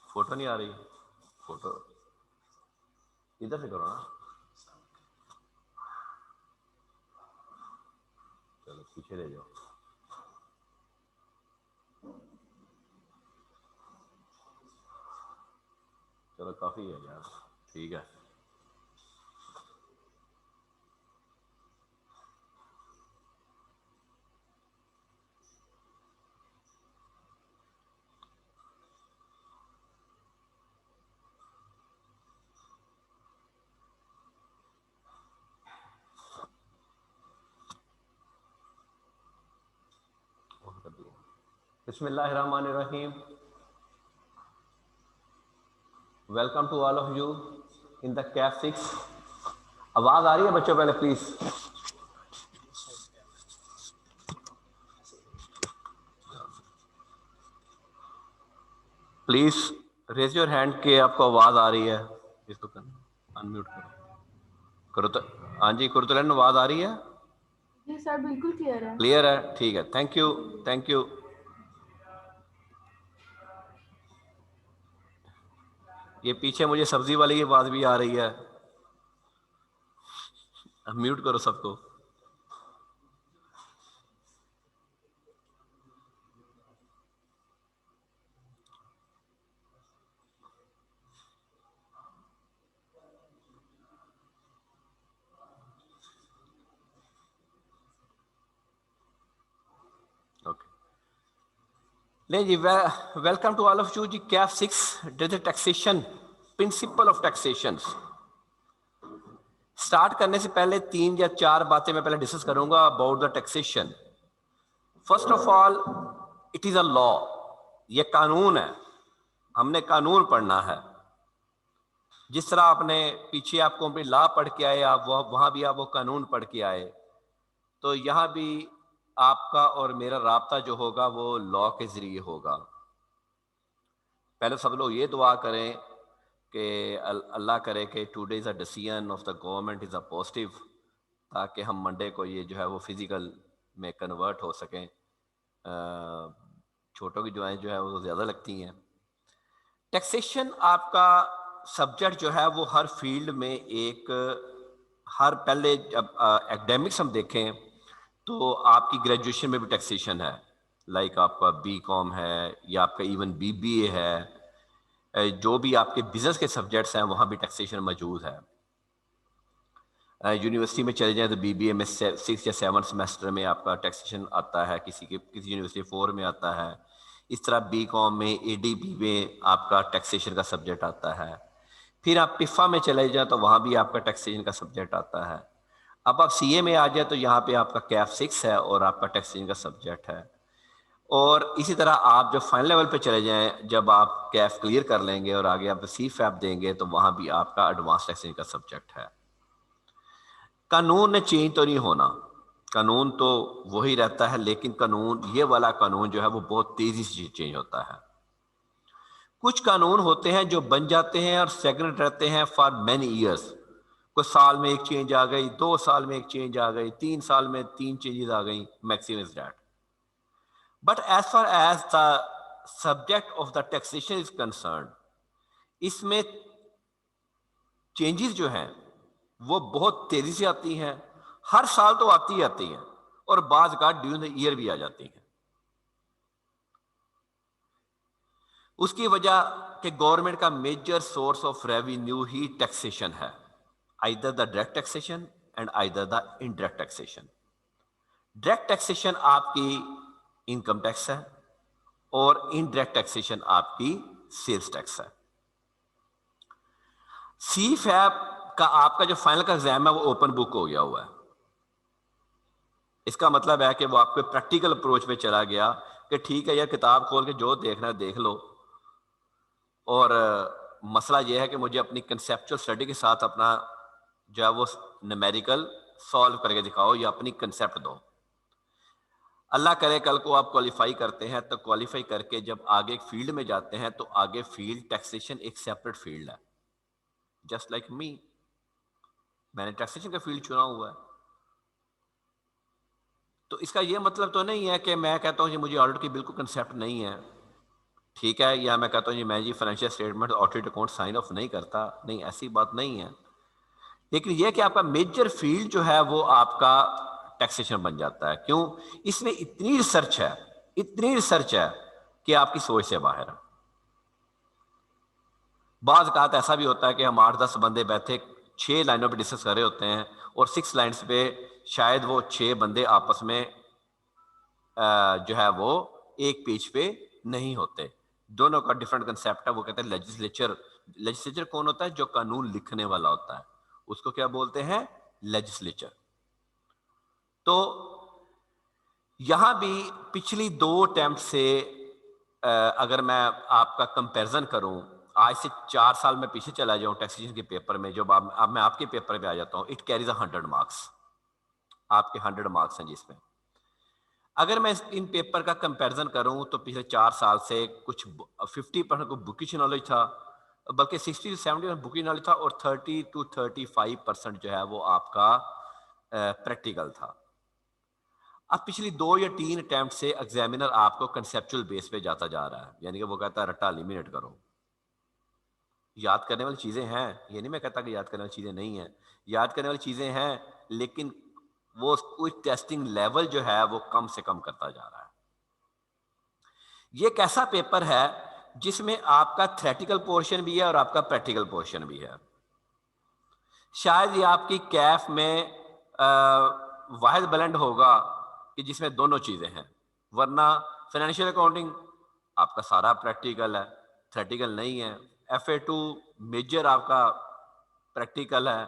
Photo नहीं आ रही, photo इधर से करो ना, चलो पीछे ले जाओ। चलो काफी है यार, ठीक है। बिस्मिल्लाहिर्रहमानिर्रहीम। Welcome to all of you in the CAF 6। आवाज आ रही है बच्चों? पहले please please raise your hand के आपको आवाज आ रही है। इसको अनम्यूट करो तो। हाँ जी कुरतुलैन, आवाज आ रही है? जी सर बिल्कुल क्लियर है। क्लियर है, ठीक है, थैंक यू थैंक यू। ये पीछे मुझे सब्जी वाली की आवाज भी आ रही है, म्यूट करो सबको। नहीं जी, welcome to all of you जी। CAF 6 digital taxation, principle of taxation. Start करने से पहले 3 या 4 बातें मैं पहले डिस्कस करूंगा about the taxation. First of all, it is a law, ये कानून है, हमने कानून पढ़ना है। जिस तरह आपने पीछे आपको भी लॉ पढ़ के आए, आप वहां भी आप वो कानून पढ़ के आए, तो यहां भी आपका और मेरा राब्ता जो होगा वो लॉ के जरिए होगा। पहले सब लोग ये दुआ करें कि अल्लाह करे कि today is a decision of the government is a positive, ताकि हम मंडे को ये जो है वो फिजिकल में कन्वर्ट हो सकें। छोटों की दुआएं जो है वो ज़्यादा लगती हैं। टैक्सेशन आपका सब्जेक्ट जो है वो हर फील्ड में एक, हर पहले जब एकेडमिक्स हम देखें तो आपकी ग्रेजुएशन में भी टैक्सेशन है, लाइक आपका बीकॉम है या आपका इवन बीबीए है, जो भी आपके बिजनेस के सब्जेक्ट्स हैं वहाँ भी टैक्सेशन मौजूद है। यूनिवर्सिटी में चले जाएं तो बीबीए में 6 या 7 सेमेस्टर में आपका टैक्सेशन आता है, किसी यूनिवर्सिटी 4 में आता है। इस तरह बीकॉम में एडीबी में आपका टैक्सेशन का सब्जेक्ट आता है। फिर आप पिफा में चले जाएं तो वहाँ भी आपका टैक्सेशन का सब्जेक्ट आता है। अब आप सीए में आ जाए तो यहाँ पे आपका कैफ 6 है और आपका टैक्सेशन का सब्जेक्ट है। और इसी तरह आप जब फाइनल लेवल पे चले जाएं, जब आप कैफ क्लियर कर लेंगे और आगे आप सी फैप देंगे तो वहाँ भी आपका एडवांस टैक्सेशन का सब्जेक्ट है। कानून ने चेंज तो नहीं होना, कानून तो वही रहता है, लेकिन कानून, ये वाला कानून जो है वो बहुत तेजी से चेंज होता है। कुछ कानून होते हैं जो बन जाते हैं और स्टेगनेंट रहते हैं फॉर मैनी ईयर्स। कुछ साल में एक चेंज आ गई, 2 साल में एक चेंज आ गई, 3 साल में 3 चेंजेस आ गई, maximum is that. But as far as the subject of the taxation is concern, इसमें चेंजेस जो हैं वो बहुत तेजी से आती हैं, हर साल तो आती ही आती हैं और बाज का ड्यूरिंग द ईयर भी आ जाती हैं। उसकी वजह कि गवर्नमेंट का मेजर सोर्स ऑफ रेवेन्यू ही टैक्सेशन है, either the direct taxation and either the indirect taxation. Direct taxation आपकी इनकम टैक्स है और इनडायरेक्ट टैक्सेशन आपकी सेल्स टैक्स है। सी फैप का आपका जो फाइनल का एग्जाम है वो ओपन बुक हो गया हुआ है। इसका मतलब है कि वो आपके प्रैक्टिकल अप्रोच में चला गया कि ठीक है यार, किताब खोल के जो देखना है देख लो, और मसला यह है कि मुझे अपनी कंसेप्चुअल स्टडी के साथ अपना जो है वो न्यूमेरिकल सॉल्व करके दिखाओ या अपनी कंसेप्ट दो। अल्लाह करे कल को आप क्वालिफाई करते हैं, तो क्वालिफाई करके जब आगे एक फील्ड में जाते हैं तो आगे फील्ड टैक्सेशन एक सेपरेट फील्ड है। जस्ट लाइक मी, मैंने टैक्सेशन का फील्ड चुना हुआ है। तो इसका ये मतलब तो नहीं है कि मैं कहता हूँ जी मुझे ऑडिट की बिल्कुल कंसेप्ट नहीं है, ठीक है, या मैं कहता हूँ जी मैं जी financial statement audit account sign off नहीं करता, नहीं, ऐसी बात नहीं है। लेकिन यह कि आपका मेजर फील्ड जो है वो आपका टैक्सेशन बन जाता है। क्यों? इसमें इतनी रिसर्च है, इतनी रिसर्च है कि आपकी सोच से बाहर है। बाज़ औक़ात ऐसा भी होता है कि हम 8-10 बंदे बैठे 6 लाइनों पे डिस्कस कर रहे होते हैं और 6 लाइन्स पे शायद वो 6 बंदे आपस में जो है वो एक पेज पे नहीं होते। दोनों का डिफरेंट कंसेप्ट है। वो कहते हैं लेजिस्लेचर। लेजिस्लेचर कौन होता है? जो कानून लिखने वाला होता है, उसको क्या बोलते हैं? लेजिस्लेचर। तो यहां भी पिछली 2 अटेम्प्ट से अगर मैं आपका कंपैरिजन करूं, आज से 4 साल में पीछे चला जाऊं टैक्सेशन के पेपर में, जब अब मैं आपके पेपर पे आ जाता हूं, इट कैरीज 100 मार्क्स। आपके 100 मार्क्स हैं जिसमें अगर मैं इन पेपर का कंपैरिजन करूं तो पिछले 4 साल से कुछ 50% को बुकिश नॉलेज था, बल्कि 60 से 70% बुकिश नॉलेज था, और 30 to 35% जो है वो आपका प्रैक्टिकल था। अब पिछली 2 या 3 अटेम्प्ट से एग्जामिनर आपको कंसेप्चुअल बेस पे जाता जा रहा है, यानी कि वो कहता है रट्टा एलिमिनेट करो। याद करने वाली चीजें हैं, ये नहीं मैं कहता कि याद करने वाली चीजें नहीं हैं, याद करने वाली चीजें हैं, लेकिन वो कुछ टेस्टिंग लेवल जो है वो कम से कम करता जा रहा है। ये एक ऐसा पेपर है जिसमें आपका थ्योरेटिकल पोर्शन भी है और आपका प्रैक्टिकल पोर्शन भी है। शायद ये आपकी कैफ में वाहिद ब्लेंड होगा कि जिसमें दोनों चीजें हैं, वरना फाइनेंशियल अकाउंटिंग आपका सारा प्रैक्टिकल है, थ्योरेटिकल नहीं है। FA2 मेजर आपका प्रैक्टिकल है,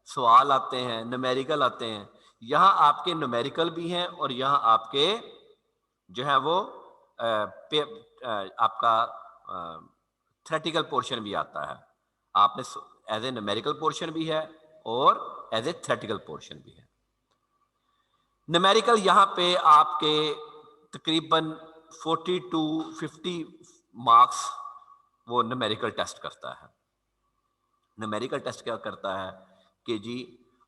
सवाल आते हैं, न्यूमेरिकल आते हैं। यहाँ आपके न्यूमेरिकल भी हैं और यहाँ आपके जो है वो आपका थ्योरेटिकल पोर्शन भी आता है। आपने एज ए न्यूमेरिकल पोर्शन भी है और एज ए थ्योरेटिकल पोर्शन भी है। न्यूमेरिकल यहाँ पे आपके तकरीबन 40 to 50 मार्क्स वो न्यूमेरिकल टेस्ट करता है। न्यूमेरिकल टेस्ट क्या करता है कि जी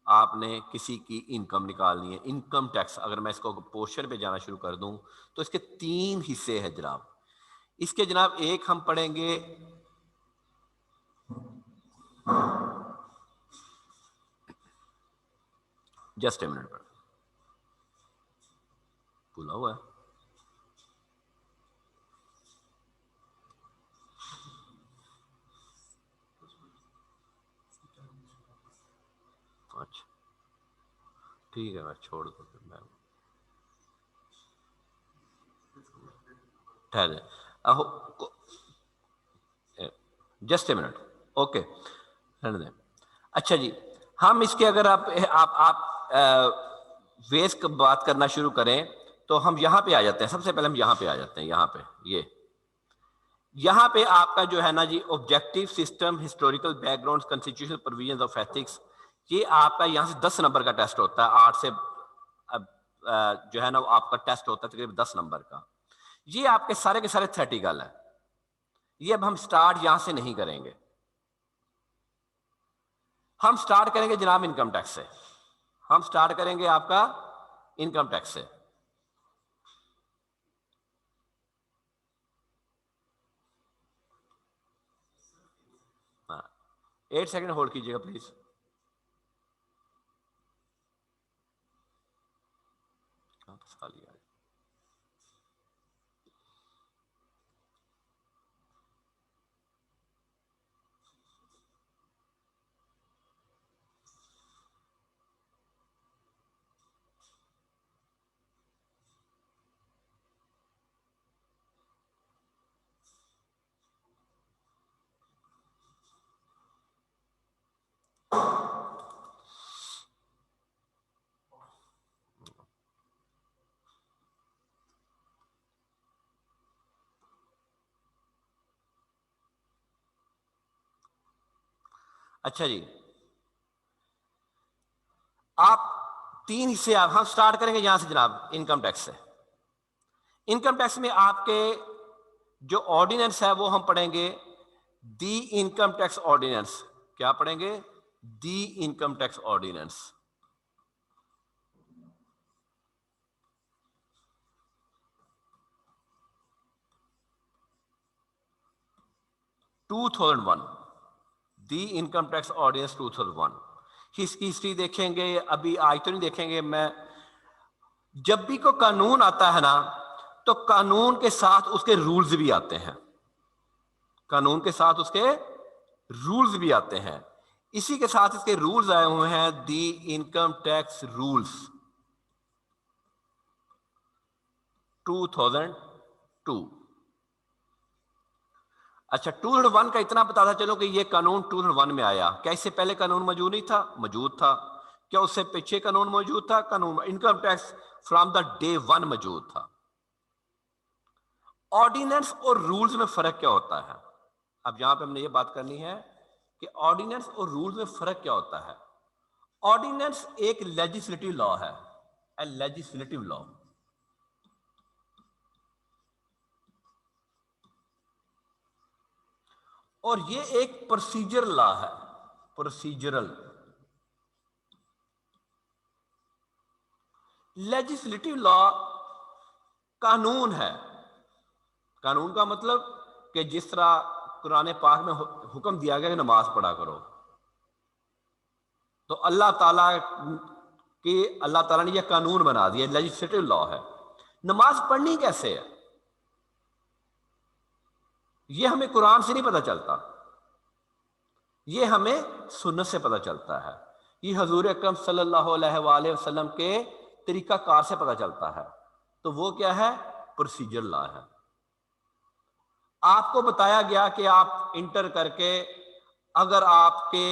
आपने किसी की इनकम निकालनी है, इनकम टैक्स। अगर मैं इसको पोर्शन पे जाना शुरू कर दूं तो इसके 3 हिस्से हैं जनाब। इसके जनाब एक हम पढ़ेंगे जस्ट ए मिनट पर भूला हुआ है। अच्छा ठीक है, मैं छोड़ दूँ फिर मैं ठहर जस्ट ए मिनट। ओके रहने दें। अच्छा जी, हम इसके अगर आप वेस की बात करना शुरू करें तो हम यहाँ पे आ जाते हैं। सबसे पहले हम यहाँ पे आ जाते हैं। यहाँ पे यहाँ पे आपका जो है ना जी, objective system, historical background, constitutional provisions of ethics, ये आपका यहाँ से 10 नंबर का टेस्ट होता है। 8 से जो है ना आपका टेस्ट होता है तकरीबन 10 नंबर का। ये आपके सारे के सारे थ्योरेटिकल है। ये अब हम स्टार्ट यहां से नहीं करेंगे, हम स्टार्ट करेंगे जनाब इनकम टैक्स से। हम स्टार्ट करेंगे आपका इनकम टैक्स से। हाँ, 8 सेकंड होल्ड कीजिएगा प्लीज। लिया अच्छा जी, आप 3 हिस्से हम स्टार्ट करेंगे यहां से जनाब इनकम टैक्स से। इनकम टैक्स में आपके जो ऑर्डिनेंस है वो हम पढ़ेंगे दी इनकम टैक्स ऑर्डिनेंस। क्या पढ़ेंगे? The income tax ordinance. Two 2001, the income tax ordinance 2001। इसकी हिस्ट्री देखेंगे, अभी आज तो नहीं देखेंगे। मैं जब भी कोई कानून आता है ना, तो कानून के साथ उसके रूल्स भी आते हैं। कानून के साथ उसके रूल्स भी आते हैं। इसी के साथ इसके रूल्स आए हुए हैं, दी इनकम टैक्स रूल्स 2002। अच्छा, 2001 का इतना पता था चलो कि ये कानून 2001 में आया। क्या इससे पहले कानून मौजूद नहीं था? मौजूद था। क्या उससे पीछे कानून मौजूद था? कानून income tax from the day one मौजूद था। ऑर्डिनेंस और रूल्स में फर्क क्या होता है? अब यहां पे हमने ये बात करनी है कि ऑर्डिनेंस और रूल्स में फर्क क्या होता है। ऑर्डिनेंस एक लेजिस्लेटिव लॉ है, ए लेजिस्लेटिव लॉ। और ये एक प्रोसीजर लॉ है, प्रोसीजरल। लेजिस्लेटिव लॉ कानून है। कानून का मतलब कि जिस तरह कुरान पाक में हुक्म दिया गया कि नमाज पढ़ा करो, तो अल्लाह ताला ने यह कानून बना दिया, लेजिस्लेटिव लॉ है। नमाज पढ़नी कैसे है, यह हमें कुरान से नहीं पता चलता, यह हमें सुन्नत से पता चलता है। यह हजूर अकरम सल्लल्लाहु अलैहि वसल्लम के तरीकाकार से पता चलता है। तो वो क्या है? प्रोसीजर लॉ है। आपको बताया गया कि आप इंटर करके अगर आपके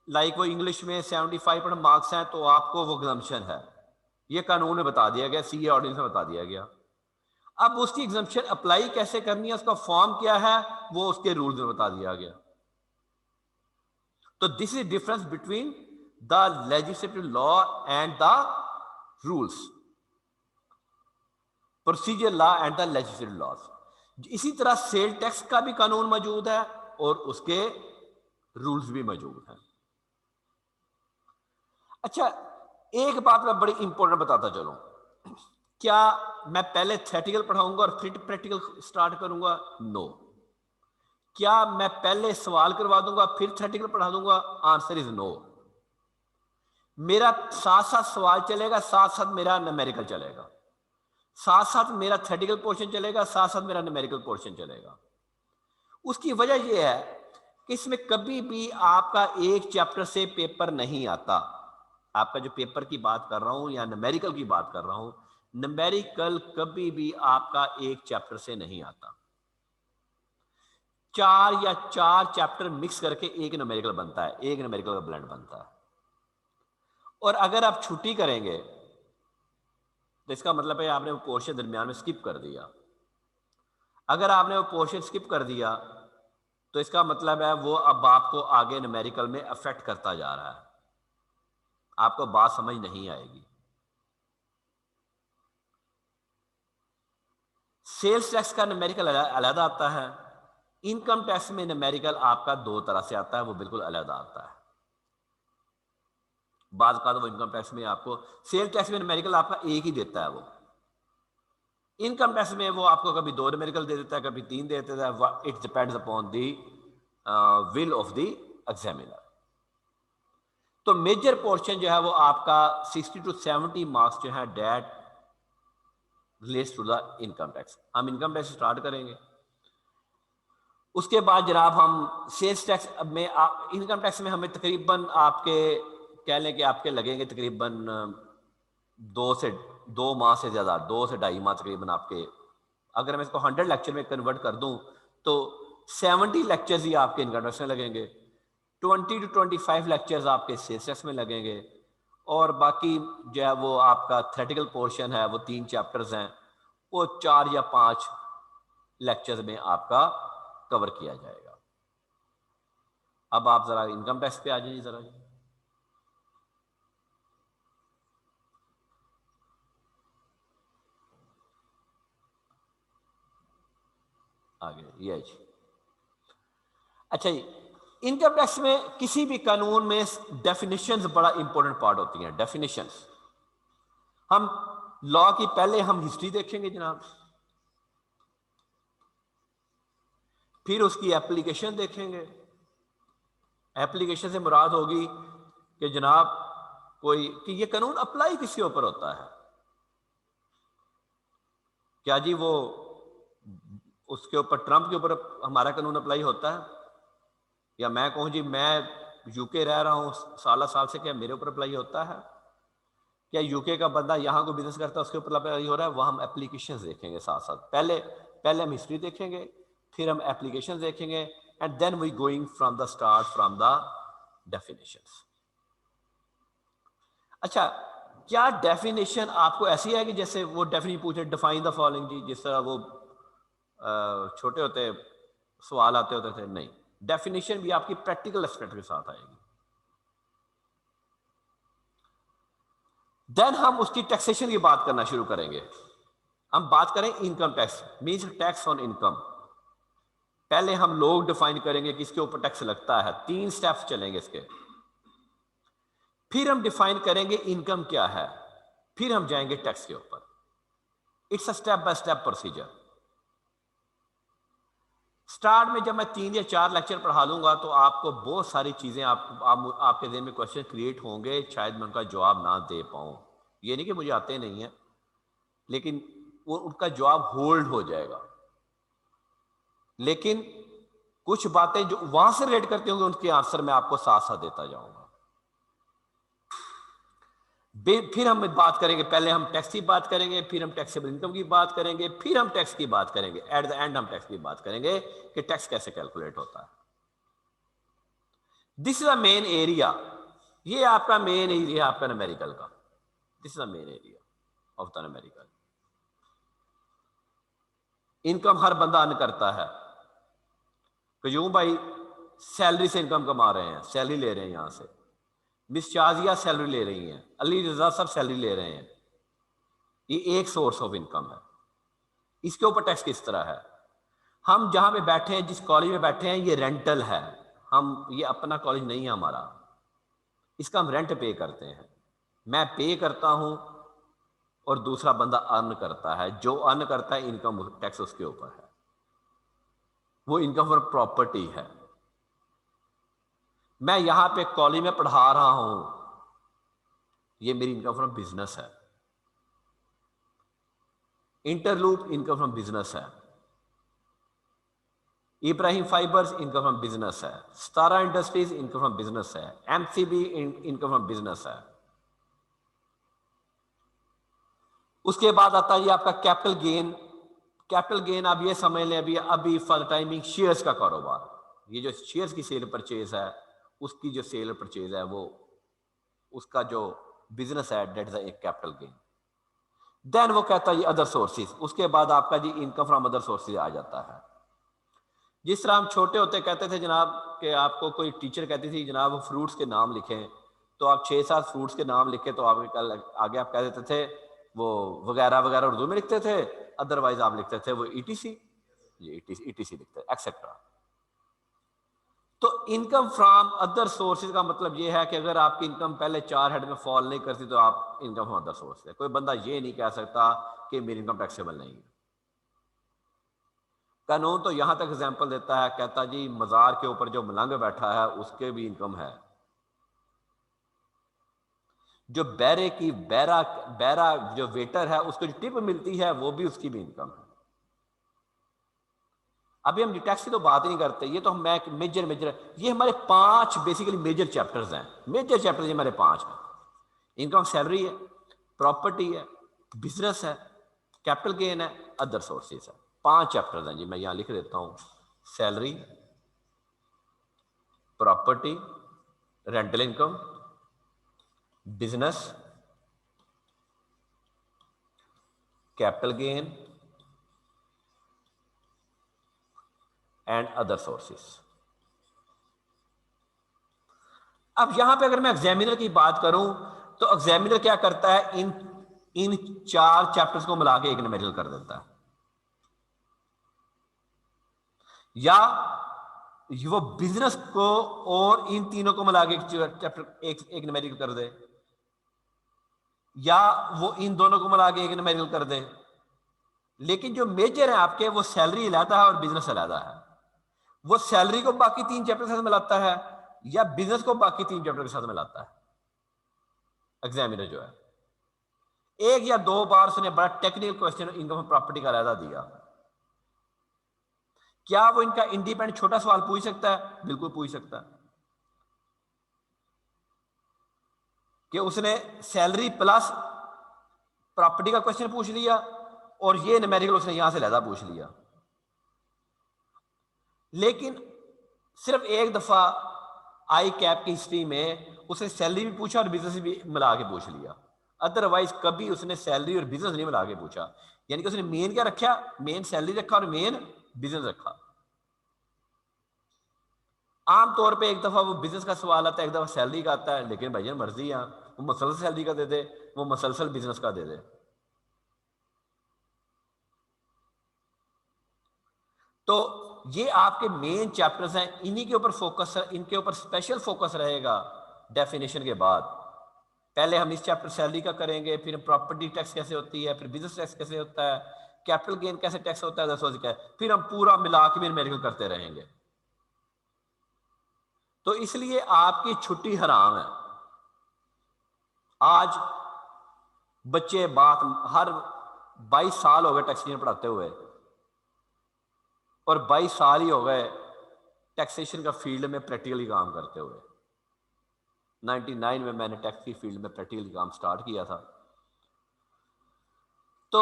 लाइक वो इंग्लिश में 75 मार्क्स हैं तो आपको वो एग्जम्पशन है। ये कानून में बता दिया गया, सीए ऑर्डिनेंस में बता दिया गया। अब उसकी एग्जम्पशन अप्लाई कैसे करनी है, उसका फॉर्म क्या है, वो उसके रूल्स में बता दिया गया। तो this is difference between the legislative law and the rules, procedure law and the legislative laws. इसी तरह सेल टैक्स का भी कानून मौजूद है और उसके रूल्स भी मौजूद हैं। अच्छा, एक बात मैं बड़ी इंपॉर्टेंट बताता चलूं। क्या मैं पहले थ्योरेटिकल पढ़ाऊंगा और फिर प्रैक्टिकल स्टार्ट करूंगा? नो। क्या मैं पहले सवाल करवा दूंगा फिर थ्योरेटिकल पढ़ा दूंगा? Answer is no. मेरा साथ साथ सवाल चलेगा, साथ साथ मेरा न्यूमेरिकल चलेगा, साथ साथ मेरा थ्योरेटिकल पोर्शन चलेगा, साथ साथ मेरा न्यूमेरिकल पोर्शन चलेगा। उसकी वजह यह है कि इसमें कभी भी आपका एक चैप्टर से पेपर नहीं आता। आपका जो पेपर की बात कर रहा हूं या न्यूमेरिकल की बात कर रहा हूं, न्यूमेरिकल कभी भी आपका एक चैप्टर से नहीं आता। 4 चैप्टर मिक्स करके एक न्यूमेरिकल बनता है, एक न्यूमेरिकल का ब्लेंड बनता है। और अगर आप छुट्टी करेंगे तो इसका मतलब है आपने वो पोर्शन दरमियान में स्किप कर दिया। अगर आपने वो पोर्शन स्किप कर दिया तो इसका मतलब है वो अब आपको आगे न्यूमेरिकल में अफेक्ट करता जा रहा है, आपको बात समझ नहीं आएगी। सेल्स टैक्स का न्यूमेरिकल अलग आता है। इनकम टैक्स में न्यूमेरिकल आपका दो तरह से आता है, वो बिल्कुल अलग आता है। बाद का तो वो इनकम टैक्स में आपको, सेल टैक्स में न्यूमेरिकल आपका एक ही देता है। वो इनकम टैक्स में वो आपको कभी 2 न्यूमेरिकल दे देता है, कभी 3 दे देता है। It depends upon the will of the examiner. तो मेजर पोर्शन जो है वो आपका 60 to 70 मार्क्स जो है that relates to the income tax. हम इनकम टैक्स स्टार्ट करेंगे, उसके बाद जनाब हम सेल्स टैक्स में इनकम टैक्स में हमें तकरीबन आपके कह लें कि आपके लगेंगे तकरीबन 2 माह से ज़्यादा, 2 से 2.5 माह तकरीबन आपके। अगर मैं इसको 100 लेक्चर में कन्वर्ट कर दूं तो 70 लेक्चर्स ही आपके इनकम टैक्स में लगेंगे, 20 to 25 लेक्चर्स आपके सेल्स टैक्स में लगेंगे, और बाकी जो है वो आपका थ्योरेटिकल पोर्शन है, वो 3 चैप्टर्स हैं, वो 4 या 5 लेक्चर्स में आपका कवर किया जाएगा। अब आप जरा इनकम टैक्स पे आ जाइए जरा। आगे ये जी। अच्छा जी, इनकम टैक्स में किसी भी कानून में डेफिनेशंस बड़ा इंपॉर्टेंट पार्ट होती हैं। डेफिनेशंस हम लॉ की पहले हम हिस्ट्री देखेंगे जनाब, फिर उसकी एप्लीकेशन देखेंगे। एप्लीकेशन से मुराद होगी कि जनाब कोई कि ये कानून अप्लाई किसके ऊपर होता है। क्या जी वो उसके ऊपर ट्रंप के ऊपर हमारा कानून अप्लाई होता है, या मैं कहूँ जी मैं यूके रह रहा हूँ साल से, क्या मेरे ऊपर अप्लाई होता है? क्या यूके का बंदा यहाँ को बिजनेस करता है उसके ऊपर अप्लाई हो रहा है? वह हम एप्लीकेशन देखेंगे साथ साथ। पहले हम हिस्ट्री देखेंगे, फिर हम एप्लीकेशन देखेंगे, and then we going from the start from the definitions. अच्छा, क्या डेफिनेशन आपको ऐसी है कि जैसे वो डेफिनेशन पूछे डिफाइन द फॉलोइंग जी, जिस तरह वो छोटे होते सवाल आते होते थे? नहीं, डेफिनेशन भी आपकी प्रैक्टिकल एस्पेक्ट के साथ आएगी। देन हम उसकी टैक्सेशन की बात करना शुरू करेंगे। हम बात करें income tax, means tax on income. पहले हम लोग डिफाइन करेंगे किसके ऊपर टैक्स लगता है, 3 स्टेप्स चलेंगे इसके। फिर हम डिफाइन करेंगे इनकम क्या है, फिर हम जाएंगे टैक्स के ऊपर। It's a step by step procedure. Start में जब मैं 3 या 4 लेक्चर पढ़ा लूंगा तो आपको बहुत सारी चीजें आपके दिल में क्वेश्चन क्रिएट होंगे, शायद मैं उनका जवाब ना दे पाऊं। ये नहीं कि मुझे आते नहीं है, लेकिन वो उनका जवाब होल्ड हो जाएगा। लेकिन कुछ बातें जो वहां से रिलेट करते होंगे उनके आंसर मैं आपको साथ साथ देता जाऊंगा। फिर हम बात करेंगे, पहले हम टैक्स की बात करेंगे, फिर हम टैक्सेबल इनकम की बात करेंगे, फिर हम टैक्स की बात करेंगे, एट द एंड हम टैक्स की बात करेंगे कि टैक्स कैसे कैलकुलेट होता है। This is the main area. ये आपका मेन एरिया आपका न्यूमेरिकल का। This is the main area of the numerical. Income हर बंदा अर्न करता है कि यूं भाई सैलरी से इनकम कमा रहे हैं, सैलरी ले रहे हैं, यहां से मिस शाजिया सैलरी ले रही हैं, अली रजा सब सैलरी ले रहे हैं। ये एक सोर्स ऑफ इनकम है। इसके ऊपर टैक्स किस तरह है? हम जहां पे बैठे हैं, जिस कॉलेज में बैठे हैं, ये रेंटल है। ये अपना कॉलेज नहीं है हमारा, इसका हम रेंट पे करते हैं। मैं पे करता हूं और दूसरा बंदा अर्न करता है। जो अर्न करता है इनकम टैक्स उसके ऊपर है, वो इनकम फॉर प्रॉपर्टी है। मैं यहां पे कॉलेज में पढ़ा रहा हूं, ये मेरी इनकम फ्रॉम बिजनेस है। इंटरलूप इनकम फ्रॉम बिजनेस है। Ibrahim fibres income from business है। स्टारा इंडस्ट्रीज इनकम फ्रॉम बिजनेस है। एमसीबी इनकम फ्रॉम बिजनेस है। उसके बाद आता है आपका कैपिटल गेन। कैपिटल गेन आप ये समझ लें अभी फॉर टाइमिंग शेयर्स का कारोबार। ये जो शेयर्स की सेल परचेज है, उसकी जो सेल परचेज है, वो उसका जो बिजनेस है, डेट इज एक कैपिटल गेन। देन वो कहता है ये अदर सोर्सेज। उसके बाद आपका जी इनकम फ्रॉम अदर सोर्सेज आ जाता है। जिस तरह हम छोटे होते कहते थे जनाब कि आपको कोई टीचर कहती थी जनाब फ्रूट्स के नाम लिखें, तो आप 6-7 फ्रूट्स के नाम लिखे तो आपके कल आगे आप कह देते थे वो वगैरह वगैरह उर्दू में लिखते थे, अदरवाइज आप लिखते थे वो ईटीसी, ये ईटीसी लिखते एक्सेट्रा। तो इनकम फ्रॉम अदर सोर्सेज का मतलब ये है कि अगर आपकी इनकम पहले 4 हेड में फॉल नहीं करती तो आप इनकम फ्रॉम अदर सोर्स है। कोई बंदा ये नहीं कह सकता कि मेरी इनकम टैक्सेबल नहीं है। कानून तो यहां तक एग्जांपल देता है, कहता जी मजार के ऊपर जो मलंग बैठा है उसके भी इनकम है। जो बैरा जो वेटर है उसको जो टिप मिलती है वो भी उसकी भी इनकम है। अभी हम टैक्स की तो बात ही नहीं करते, ये तो हम मेजर ये हमारे 5 बेसिकली मेजर चैप्टर्स हैं। मेजर चैप्टर्स ये हमारे 5 हैं। इनकम सैलरी है, प्रॉपर्टी है, बिजनेस है, कैपिटल गेन है, अदर सोर्सेज है। 5 चैप्टर्स हैं जी, मैं यहां लिख देता हूं। Salary, property, rental income, business, capital gain and other sources. अब यहां पे अगर मैं एग्जामिनर की बात करूं तो एग्जामिनर क्या करता है, इन 4 चैप्टर्स को मिला के एक न्यूमेरिकल कर देता है। या वो बिजनेस को और इन तीनों को मिला के चैप्टर एक न्यूमेरिकल कर दे, या वो इन दोनों को मिला के एक न्यूमेरिकल कर दे। लेकिन जो मेजर है आपके, वो सैलरी अलहदा है और बिजनेस अलहदा है। वो सैलरी को बाकी 3 चैप्टर के साथ मिलाता है या बिजनेस को बाकी 3 चैप्टर के साथ मिलाता है। एग्जामिनर जो है 1 या 2 बार उसने बड़ा टेक्निकल क्वेश्चन इनकम प्रॉपर्टी का अलहदा दिया। क्या वो इनका इंडिपेंडेंट छोटा सवाल पूछ सकता है? बिल्कुल पूछ सकता है कि उसने सैलरी प्लस प्रॉपर्टी का क्वेश्चन पूछ लिया और ये न्यूमेरिकल उसने यहां से अलहदा पूछ लिया। लेकिन सिर्फ एक दफा आई कैप की हिस्ट्री में उसने सैलरी भी पूछा और बिजनेस भी मिला के पूछ लिया। अदरवाइज कभी उसने सैलरी और बिजनेस नहीं मिला के पूछा। यानी कि उसने मेन क्या रखा? मेन सैलरी रखा और मेन बिजनेस रखा। आमतौर पे एक दफा वो बिजनेस का सवाल आता है, एक दफा सैलरी का आता है। लेकिन भैया मर्जी है, वो मसलसल सैलरी का दे दे, वो मसलसल बिजनेस का दे दे। तो ये आपके मेन चैप्टर्स हैं, इन्हीं के ऊपर फोकस है, इनके ऊपर स्पेशल फोकस रहेगा डेफिनेशन के बाद। पहले हम इस चैप्टर सैलरी का करेंगे, फिर प्रॉपर्टी टैक्स कैसे होती है, फिर बिजनेस टैक्स कैसे होता है, कैपिटल गेन कैसे टैक्स होता है, फिर हम पूरा मिला के मेडिकल करते रहेंगे। तो इसलिए आपकी छुट्टी हराम है। आज बच्चे बात हर 22 साल हो गए टैक्सेशन पढ़ाते हुए, और 22 साल ही हो गए टैक्सेशन का फील्ड में प्रैक्टिकली काम करते हुए। 99 में मैंने टैक्स की फील्ड में प्रैक्टिकली काम स्टार्ट किया था। तो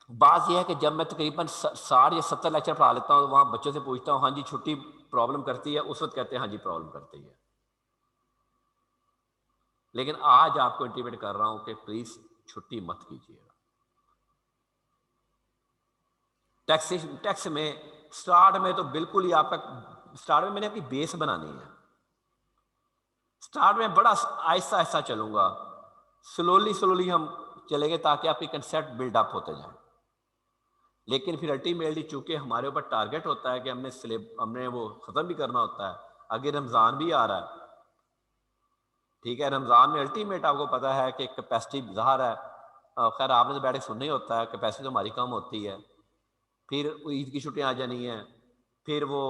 बात यह है कि जब मैं तकरीबन 60 या 70 लेक्चर पढ़ा लेता हूँ तो वहां बच्चों से पूछता हूँ, हाँ जी छुट्टी प्रॉब्लम करती है? उस वक्त कहते हैं हाँ जी प्रॉब्लम करती है। लेकिन आज आपको इंटीमेट कर रहा हूं कि प्लीज छुट्टी मत कीजिएगा। टैक्स में स्टार्ट में तो बिल्कुल ही आपका, स्टार्ट में मैंने आपकी बेस बनानी है। स्टार्ट में बड़ा आहिस्ता आहिस्ता चलूंगा, स्लोली हम चलेंगे ताकि आपकी कंसेप्ट बिल्डअप होते जाए। लेकिन फिर अल्टीमेटली चूंकि हमारे ऊपर टारगेट होता है कि हमने वो खत्म भी करना होता है। आगे रमजान भी आ रहा है, ठीक है। रमजान में अल्टीमेट आपको पता है कि कैपेसिटी ज़ाहिर है, खैर आपने तो बैठ के सुनना ही होता है, कैपेसिटी तो हमारी कम होती है। फिर ईद की छुट्टियां आ जानी है, फिर वो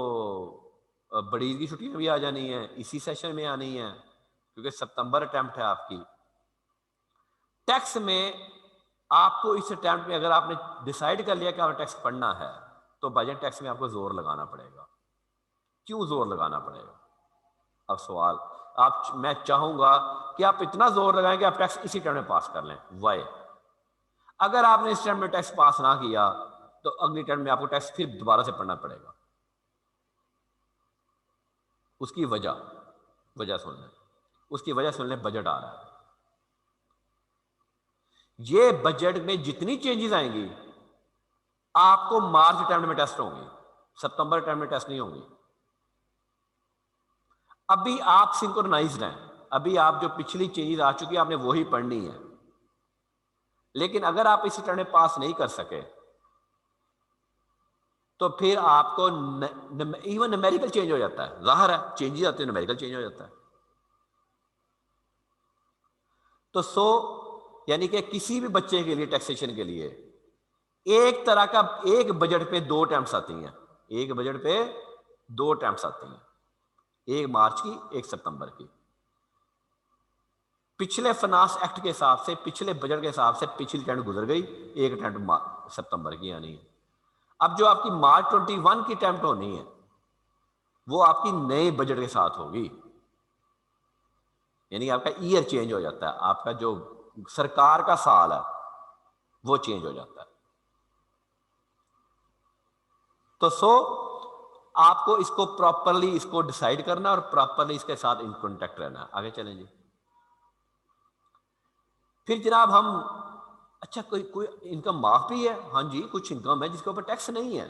बड़ी ईद की छुट्टियां भी आ जानी है, इसी सेशन में आनी है क्योंकि सितंबर अटेम्प्ट है आपकी। टैक्स में आपको इस अटेम्प्ट में अगर आपने डिसाइड कर लिया कि आपने टैक्स पढ़ना है तो बजट टैक्स में आपको जोर लगाना पड़ेगा। क्यों जोर लगाना पड़ेगा? अब सवाल मैं चाहूंगा कि आप इतना जोर लगाएं कि आप टैक्स इसी टर्म में पास कर लें। वाई? अगर आपने इस टर्म में टैक्स पास ना किया तो अगली टर्म में आपको टैक्स फिर दोबारा से पढ़ना पड़ेगा। उसकी वजह सुन लें, उसकी वजह सुन लें। बजट आ रहा है, ये बजट में जितनी चेंजेस आएंगी आपको मार्च टर्म में टेस्ट होंगी, सितंबर टर्म में टेस्ट नहीं होंगी। अभी आप सिंक्रोनाइज्ड हैं, अभी आप जो पिछली चेंजेस आ चुकी है आपने वही पढ़नी है। लेकिन अगर आप इसी टर्म में पास नहीं कर सके तो फिर आपको इवन न्यूमेरिकल चेंज हो जाता है। जाहिर है चेंजेस आते हैं, न्यूमेरिकल चेंज हो जाता है। तो यानी कि किसी भी बच्चे के लिए टैक्सेशन के लिए एक तरह का एक बजट पे 2 अटेम्प्ट्स आती हैं, एक बजट पे 2 अटेम्प्ट्स आती हैं, एक मार्च की एक सितंबर की। पिछले फाइनेंस एक्ट के हिसाब से, पिछले बजट के हिसाब से पिछली अटेम्प्ट गुजर गई, एक अटेम्प्ट सितंबर की आनी है। अब जो आपकी मार्च 21 की अटेम्प्ट होनी है वो आपकी नए बजट के साथ होगी। यानी आपका ईयर चेंज हो जाता है, आपका जो सरकार का साल है वो चेंज हो जाता है। तो आपको इसको प्रॉपरली इसको डिसाइड करना और प्रॉपरली इसके साथ इन कॉन्टेक्ट रहना। आगे चलें जी। फिर जनाब हम, अच्छा कोई इनकम माफ भी है? हाँ जी, कुछ इनकम है जिसके ऊपर टैक्स नहीं है।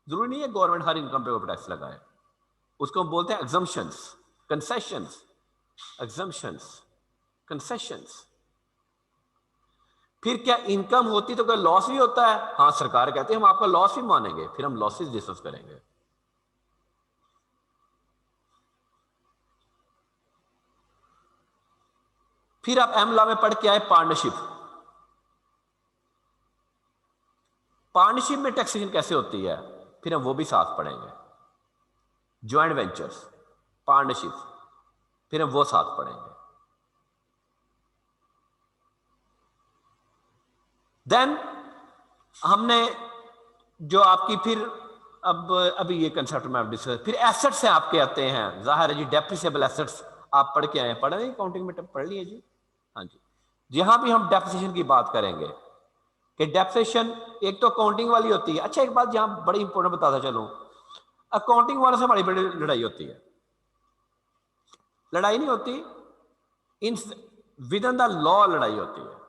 जरूरी नहीं है गवर्नमेंट हर इनकम पे ऊपर टैक्स लगाए। उसको हम बोलते हैं एग्जम्पशंस, कंसेशंस, एग्जम्पशंस, कंसेशंस। फिर क्या इनकम होती तो कोई लॉस भी होता है? हाँ, सरकार कहती है हम आपका लॉस भी मानेंगे, फिर हम लॉसेस डिस्कस करेंगे। फिर आप एम लॉ में पढ़ के आए पार्टनरशिप। पार्टनरशिप में टैक्सेशन कैसे होती है, फिर हम वो भी साथ पढ़ेंगे। ज्वाइंट वेंचर्स, पार्टनरशिप, फिर हम वो साथ पढ़ेंगे। देन हमने जो आपकी फिर अब अभी ये कंसेप्ट में आप डिस्कस, फिर एसेट्स हैं आपके आते हैं, जाहिर है जी डेप्रिसिएबल एसेट्स आप पढ़ के आए, पढ़े नहीं अकाउंटिंग में? पढ़ लिए जी, हाँ जी। यहां भी हम डेप्रिसिएशन की बात करेंगे कि डेप्रिसिएशन एक तो अकाउंटिंग वाली होती है। अच्छा, एक बात यहां बड़ी इंपॉर्टेंट बताता चलूं, अकाउंटिंग वालों से बड़ी बड़ी लड़ाई होती है। लड़ाई नहीं होती, in with in the law लड़ाई होती है।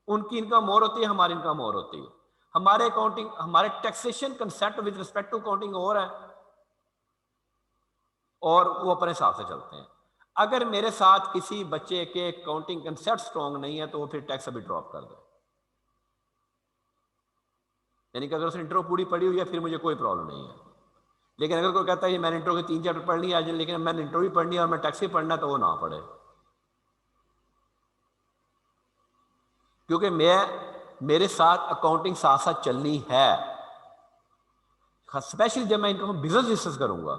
उनकी इनकम और होती है, हमारी इनकम और होती है। हमारे अकाउंटिंग, हमारे taxation concept with respect to accounting और है, और वो अपने हिसाब से चलते हैं। अगर मेरे साथ किसी बच्चे के अकाउंटिंग कंसेप्ट स्ट्रॉन्ग नहीं है तो वो फिर टैक्स अभी ड्रॉप कर दे। यानी कि अगर उसने इंट्रो पूरी पढ़ी हुई है फिर मुझे कोई प्रॉब्लम नहीं है, लेकिन अगर कोई कहता है मैंने इंट्रो के 3 चैप्टर पढ़ लिया आज, लेकिन मैंने इंट्रो भी पढ़नी है और मैं टैक्स भी पढ़ना है, तो वो ना पढ़े। क्योंकि मेरे साथ अकाउंटिंग साथ साथ चलनी है, स्पेशली जब मैं इनको बिजनेस डिस्कस करूंगा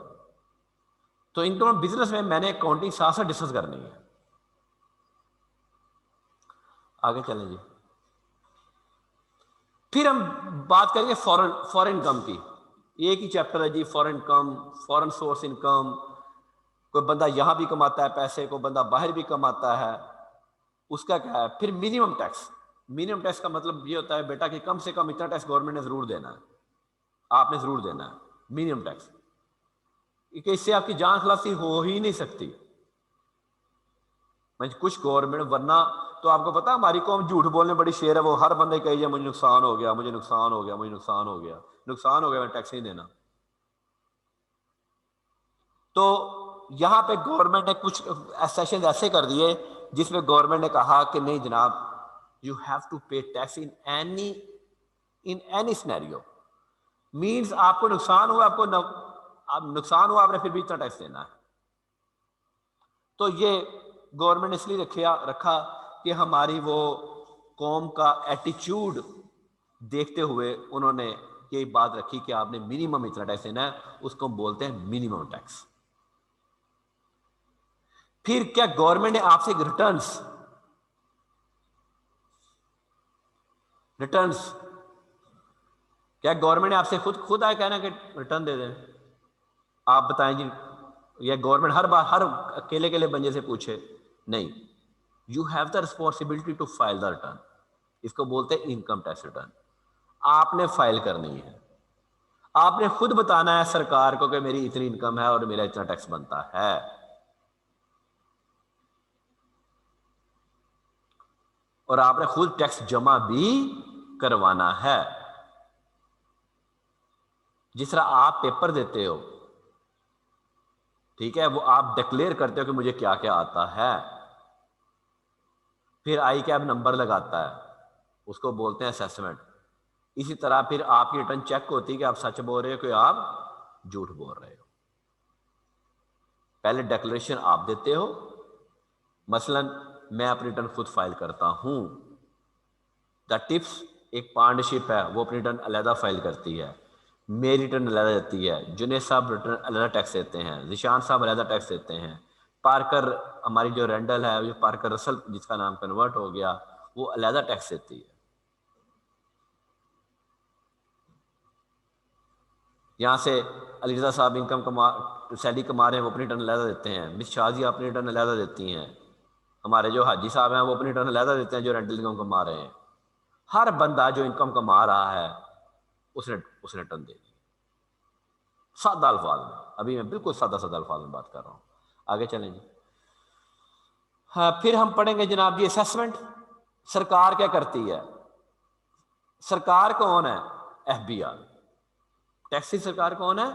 तो इनको बिजनेस में मैंने अकाउंटिंग साथ साथ डिस्कस करनी है। आगे चलें जी। फिर हम बात करेंगे फॉरेन इनकम की। एक ही चैप्टर है जी, foreign income, foreign source income. कोई बंदा यहां भी कमाता है पैसे, कोई बंदा बाहर भी कमाता है, उसका क्या है। फिर मिनिमम टैक्स। मिनिमम टैक्स का मतलब ये होता है बेटा कि कम से कम इतना टैक्स गवर्नमेंट ने जरूर देना है, आपने जरूर देना है मिनिमम टैक्स, कि इससे आपकी जान खलासी हो ही नहीं सकती। कुछ गवर्नमेंट, वरना तो आपको पता है हमारी कौम झूठ बोलने बड़ी शेर है, वो हर बंदे कही जाए मुझे नुकसान हो गया, मुझे नुकसान हो गया, मुझे नुकसान हो गया, नुकसान हो गया, मैं टैक्स नहीं देना। तो यहां पे गवर्नमेंट ने कुछ सेशन ऐसे कर दिए जिसमें गवर्नमेंट ने कहा कि नहीं जनाब, यू हैव टू पे tax in any scenario. Means आपको नुकसान हुआ, आप नुकसान हुआ, आपने फिर भी इतना टैक्स देना है। तो ये गवर्नमेंट ने इसलिए रखा कि हमारी वो कौम का एटीट्यूड देखते हुए उन्होंने ये बात रखी कि आपने मिनिमम इतना टैक्स देना है, उसको हम बोलते हैं मिनिमम टैक्स। फिर क्या गवर्नमेंट ने आपसे रिटर्न्स क्या गवर्नमेंट ने आपसे खुद आए कहना कि रिटर्न दे दें? आप बताएं जी, या गवर्नमेंट हर बार हर अकेले अकेले बंदे से पूछे? नहीं, you have the responsibility to file the return. इसको बोलते हैं इनकम टैक्स रिटर्न। आपने फाइल करनी है, आपने खुद बताना है सरकार को कि मेरी इतनी इनकम है और मेरा इतना टैक्स बनता है। और आपने खुद टैक्स जमा भी करवाना है। जिस तरह आप पेपर देते हो, ठीक है, वो आप डिक्लेयर करते हो कि मुझे क्या क्या आता है, फिर आई कैब नंबर लगाता है, उसको बोलते हैं असेसमेंट। इसी तरह फिर आपकी रिटर्न चेक होती है कि आप सच बोल रहे हो कि आप झूठ बोल रहे हो। पहले डिक्लेरेशन आप देते हो, मसलन मैं अपनी रिटर्न खुद फाइल करता हूं। द टिप्स एक पार्टनरशिप है, वो अपनी रिटर्न अलहदा फाइल करती है, मेरी रिटर्न अलहदा देती है, जुनेद साहब रिटर्न अलहदा टैक्स देते हैं, जिशान साहब अलहदा टैक्स देते हैं, पार्कर हमारी जो रेंडल है, जो पार्कर रसल जिसका नाम कन्वर्ट हो गया, वो अलहदा टैक्स देती है। यहाँ से अलीरजा साहब सैलरी कमा रहे हैं, वो अपनी रिटर्न अलहदा देते हैं, मिस शाजी अपनी रिटर्न अलहदा देती हैं, हमारे जो हाजी साहब हैं वो अपनी रिटर्न अलहदा देते हैं जो रेंटल इनकम कमा रहे हैं। हर बंदा जो इनकम कमा रहा है उसने रिटर्न दे दी, सादा अल्फाज में। अभी मैं बिल्कुल सादा सादा अल्फाज में बात कर रहा हूँ। आगे चलें जी। हाँ, फिर हम पढ़ेंगे जनाब जी असेसमेंट। सरकार क्या करती है? सरकार कौन है? FBR। टैक्सी सरकार कौन है?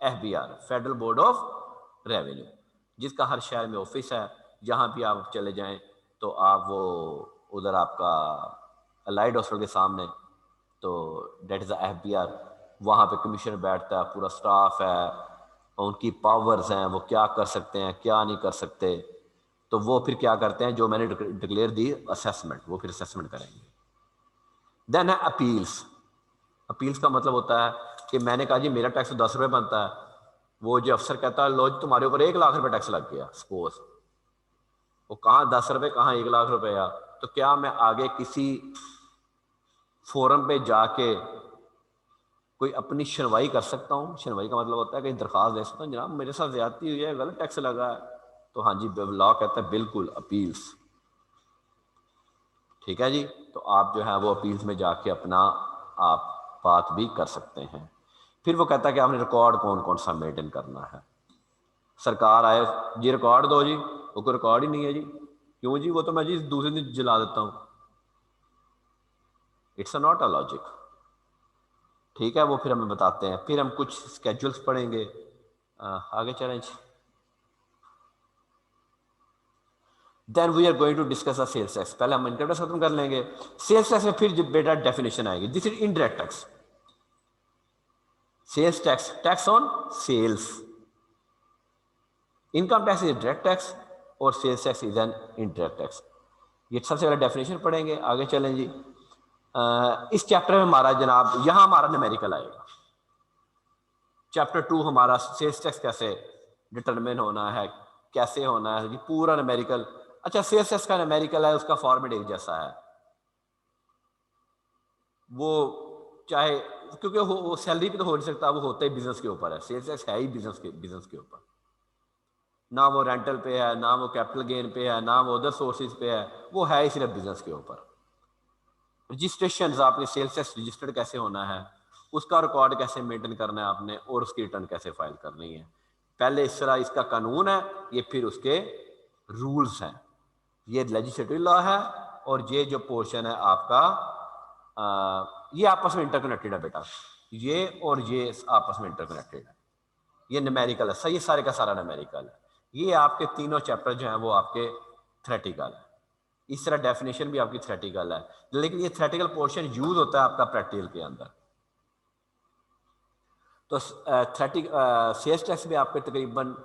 FBR, federal board of revenue, जिसका हर शहर में ऑफिस है। जहां भी आप चले जाएं तो आप वो उधर आपका अलाइड हॉस्पिटल के सामने, तो डेट इज़ FBR। वहाँ पे कमिश्नर बैठता है, पूरा स्टाफ है, उनकी पावर्स हैं, वो क्या कर सकते हैं क्या नहीं कर सकते। तो वो फिर क्या करते हैं, जो मैंने डिक्लेयर दी असेसमेंट, वो फिर असेसमेंट करेंगे। देन है अपील्स। अपील्स का मतलब होता है कि मैंने कहा जी मेरा टैक्स 10 रुपये बनता है, वो जो अफसर कहता है लो तुम्हारे ऊपर 1 लाख रुपए टैक्स लग गया, सपोज वो कहाँ 10 रुपये कहाँ 1 लाख रुपया, तो क्या मैं आगे किसी फोरम पे जाके कोई अपनी सुनवाई कर सकता हूँ? सुनवाई का मतलब होता है कि दरख्वास्त दे सकता हूँ, जनाब मेरे साथ ज्यादती हुई है, गलत टैक्स लगा है। तो हाँ जी, लॉ कहता है बिल्कुल अपील्स। ठीक है जी, तो आप जो है वो अपील्स में जाके अपना आप बात भी कर सकते हैं। फिर वो कहता है कि आपने रिकॉर्ड कौन कौन सा मेंटेन करना है। सरकार आए जी रिकॉर्ड दो जी, वो कोई रिकॉर्ड ही नहीं है जी। क्यों जी? वो तो मैं जी दूसरे दिन जला देता हूँ। It's a not a logic. ठीक है, वो फिर हमें बताते हैं। फिर हम कुछ स्केड्यूल्स पढ़ेंगे। आगे चलें। Then we are going to discuss a sales tax. पहले हम इनकम टैक्स खत्म कर लेंगे। सेल्स टैक्स में फिर बेटा डेफिनेशन आएगी, this is indirect tax. Sales tax, tax on sales. Income tax is direct tax और sales tax is an indirect tax. ये सबसे पहले डेफिनेशन पढ़ेंगे। आगे चलें जी। इस चैप्टर में हमारा जनाब यहाँ हमारा न्यूमेरिकल आएगा। चैप्टर 2 हमारा सेल्स टैक्स कैसे डिटरमिन होना है, कैसे होना है, ये पूरा न्यूमेरिकल। अच्छा, सेल्स टैक्स का न्यूमेरिकल है, उसका फॉर्मेट एक जैसा है। वो चाहे क्योंकि वो सैलरी पे तो हो नहीं सकता, वो होता ही बिजनेस के ऊपर है। सेल्स टैक्स है ही बिजनेस के ऊपर। ना वो रेंटल पे है, ना वो कैपिटल गेन पे है, ना वो अदर सोर्सेज पे है, वो है ही सिर्फ बिजनेस के ऊपर। रजिस्ट्रेशन, आपने सेल्स टैक्स रजिस्टर्ड कैसे होना है, उसका रिकॉर्ड कैसे मेंटेन करना है आपने, और उसकी रिटर्न कैसे फाइल करनी है। पहले इस तरह इसका कानून है, ये फिर उसके रूल्स हैं। ये लेजिस्लेटिव लॉ है, और ये जो पोर्शन है आपका ये आपस में इंटरकनेक्टेड है बेटा। ये और ये आपस में इंटरकनेक्टेड है। ये न्यूमेरिकल है, सही, सारे का सारा न्यूमेरिकल है। ये आपके तीनों चैप्टर जो हैं वो आपके थ्योरेटिकल है। इस तरह डेफिनेशन भी आपकी थ्योरेटिकल है, लेकिन ये थ्योरेटिकल पोर्शन यूज होता है आपका प्रैक्टिकल के अंदर। तो सेल्स टैक्स में आपके तकरीबन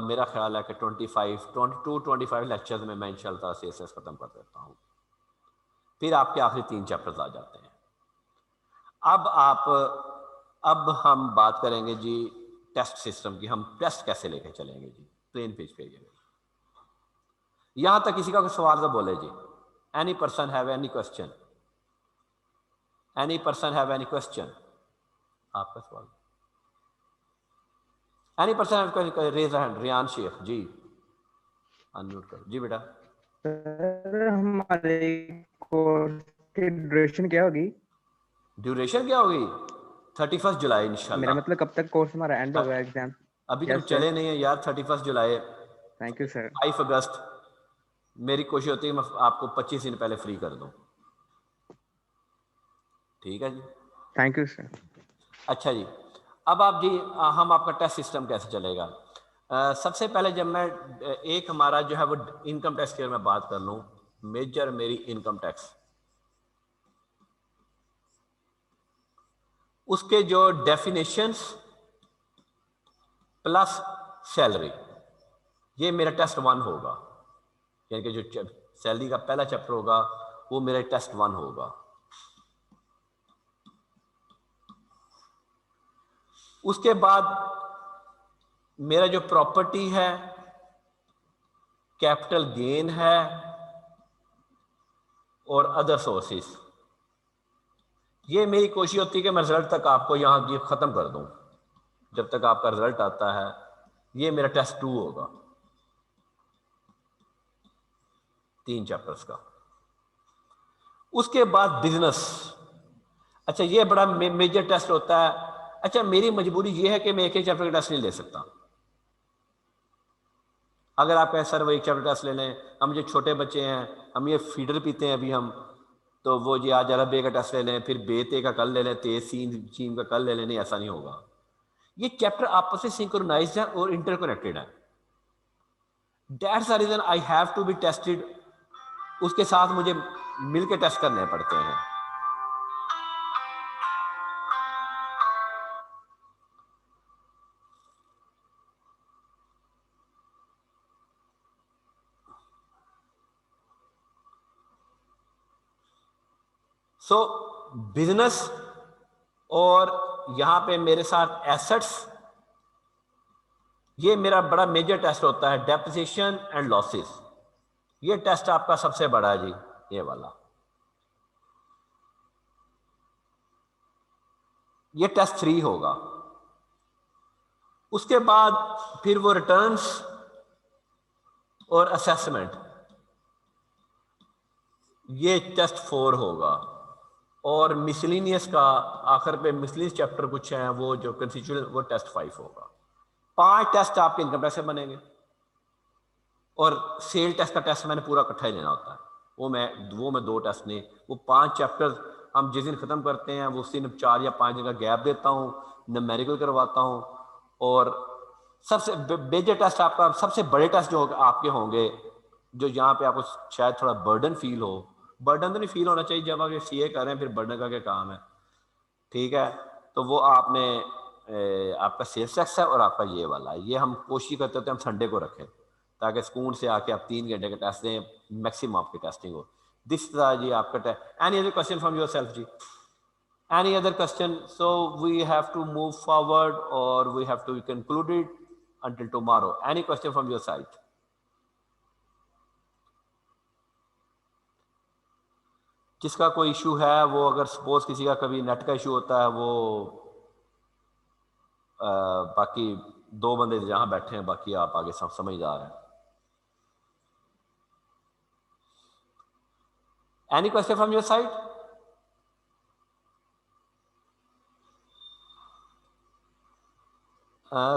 मेरा ख्याल है कि 22-25 लेक्चर्स में मैं इंशाल्लाह सेल्स टैक्स खत्म कर देता हूँ। फिर आपके आखिरी 3 चैप्टर्स आ जाते हैं। अब हम बात करेंगे जी टेस्ट सिस्टम की। हम टेस्ट कैसे लेके चलेंगे जी, प्लेन पेज पे। यहां तक किसी का कोई सवाल तो बोले जी। Any person have any question? Any person have any question? आपका सवाल? Any person raise hand. Riyan Shaikh जी, अनम्यूट करो जी बेटा। सर हमारे कोर्स की ड्यूरेशन क्या होगी? ड्यूरेशन क्या होगी? 31 जुलाई मेरा इंशाल्लाह। मतलब कब तक कोर्स हमारा एंड होगा एग्जाम? अभी तो यस सर। चले नहीं है यार। 31 जुलाई, थैंक यू सर। 5 अगस्त। मेरी कोशिश होती है मैं आपको 25 दिन पहले फ्री कर दूं। ठीक है जी, थैंक यू सर। अच्छा जी। अब आप जी हम आपका टेस्ट सिस्टम कैसे चलेगा? सबसे पहले जब मैं एक हमारा जो है वो इनकम टैक्स की मैं बात कर लूँ, मेजर मेरी इनकम टैक्स, उसके जो डेफिनेशंस प्लस सैलरी, ये मेरा टेस्ट 1 होगा। यानी कि जो सैलरी का पहला चैप्टर होगा वो मेरा टेस्ट 1 होगा। उसके बाद मेरा जो प्रॉपर्टी है, कैपिटल गेन है और अदर सोर्सेस, ये मेरी कोशिश होती है कि मैं रिजल्ट तक आपको यहां ये खत्म कर दूं। जब तक आपका रिजल्ट आता है, ये मेरा टेस्ट 2 होगा 3 चैप्टर्स का। उसके बाद बिजनेस। अच्छा, ये बड़ा मेजर टेस्ट होता है। अच्छा, मेरी मजबूरी ये है कि मैं एक ही चैप्टर का टेस्ट नहीं ले सकता। अगर आप कहें सर वो एक चैप्टर टेस्ट ले लें, हम जो छोटे बच्चे हैं, हम ये फीडर पीते हैं अभी हम, तो वो जी आज अरब बे का टेस्ट ले लें, फिर बे का कल ले लें, ते सीन का कल ले लें, नहीं ऐसा नहीं होगा। ये चैप्टर आपस में सिंक्रोनाइज्ड है और इंटरकनेक्टेड है। That's the reason I have to be tested उसके साथ मुझे मिलके टेस्ट करने पड़ते हैं। सो बिजनेस और यहां पे मेरे साथ एसेट्स, ये मेरा बड़ा मेजर टेस्ट होता है, डेप्रिसिएशन एंड लॉसेस। ये टेस्ट आपका सबसे बड़ा है जी, ये वाला। ये टेस्ट 3 होगा। उसके बाद फिर वो रिटर्न्स और असेसमेंट, ये टेस्ट 4 होगा। और मिसलिनियस का आखिर पे मिसलिनियस चैप्टर कुछ है वो जो कंस्टिट्यूएंट, वो टेस्ट 5 होगा। 5 टेस्ट आपके इनकम टैक्स से बनेंगे। और सेल टेस्ट का टेस्ट मैंने पूरा इकट्ठा ही लेना होता है, वो मैं 2 टेस्ट नहीं, वो 5 चैप्टर हम जिस दिन ख़त्म करते हैं वो उस दिन 4 या 5 दिन का गैप देता हूँ, न्यूमेरिकल करवाता हूँ। और सबसे मेजर टेस्ट आपका, सबसे बड़े टेस्ट जो आपके होंगे, जो यहाँ पे आपको शायद थोड़ा बर्डन फील हो, बर्डन तो नहीं फील होना चाहिए, जब आप ये सीए कर रहे हैं फिर बर्डन का क्या काम है, ठीक है। तो वो आपने आपका सेल्स टैक्स है और आपका ये वाला, ये हम कोशिश करते होते हैं हम संडे को रखें, ताकि स्कूल से आके आप 3 घंटे का टेस्ट दें, मैक्सिमम आपकी टेस्टिंग हो। दिस था जी आपका test. Any other question from yourself जी? Any other question? So we have to move forward or we have to conclude it until tomorrow. Any question from your side? जिसका कोई issue है वो, अगर suppose किसी का कभी net का इशू होता है, वो बाकी 2 बंदे जहां बैठे हैं, बाकी आप आगे सब समझदार हैं। Any question from your side?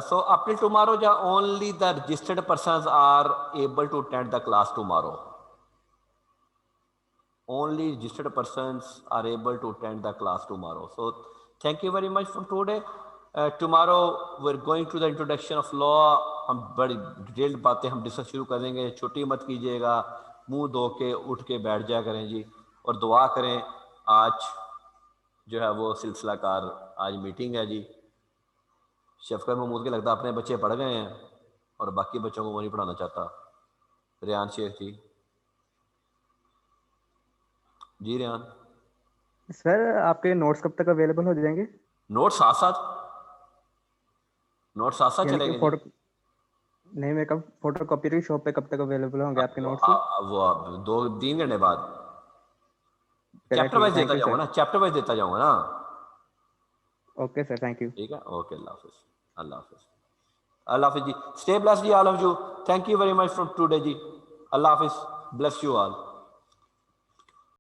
So up till tomorrow, only the registered persons are able to attend the class tomorrow. Only registered persons are able to attend the class tomorrow. So thank you very much for today. Tomorrow we're going to the introduction of law. हम बड़ी detailed बातें हम discuss शुरू कर देंगे। छुट्टी मत कीजिएगा, मुंह धो के उठ के बैठ जाया करें जी, और दुआ करें। आज जो है वो सिलसिलाकार आज मीटिंग है जी। शफकत महमूद के लगता अपने बच्चे पढ़ गए हैं और बाकी बच्चों को वो नहीं पढ़ाना चाहता। रेहान शेख जी रेहान सर आपके नोट्स कब तक अवेलेबल हो जाएंगे? नोट्स साथ साथ चलेंगे। फोटो नहीं, मैं कब फोटो कॉपी की शॉप पे कब तक अवेलेबल होंगे आपके नोट्स? वो 2-3 घंटे बाद चैप्टर वाइज देता जाऊंगा ना, चैप्टर वाइज देता जाऊंगा ना। Okay sir, thank you. ठीक है, ओके, अल्लाह हाफिज। अल्लाह हाफिज, अल्लाह हाफिज जी। स्टे ब्लेस्ड जी, all of you. Thank you very much from today जी। अल्लाह हाफिज, ब्लेस यू ऑल।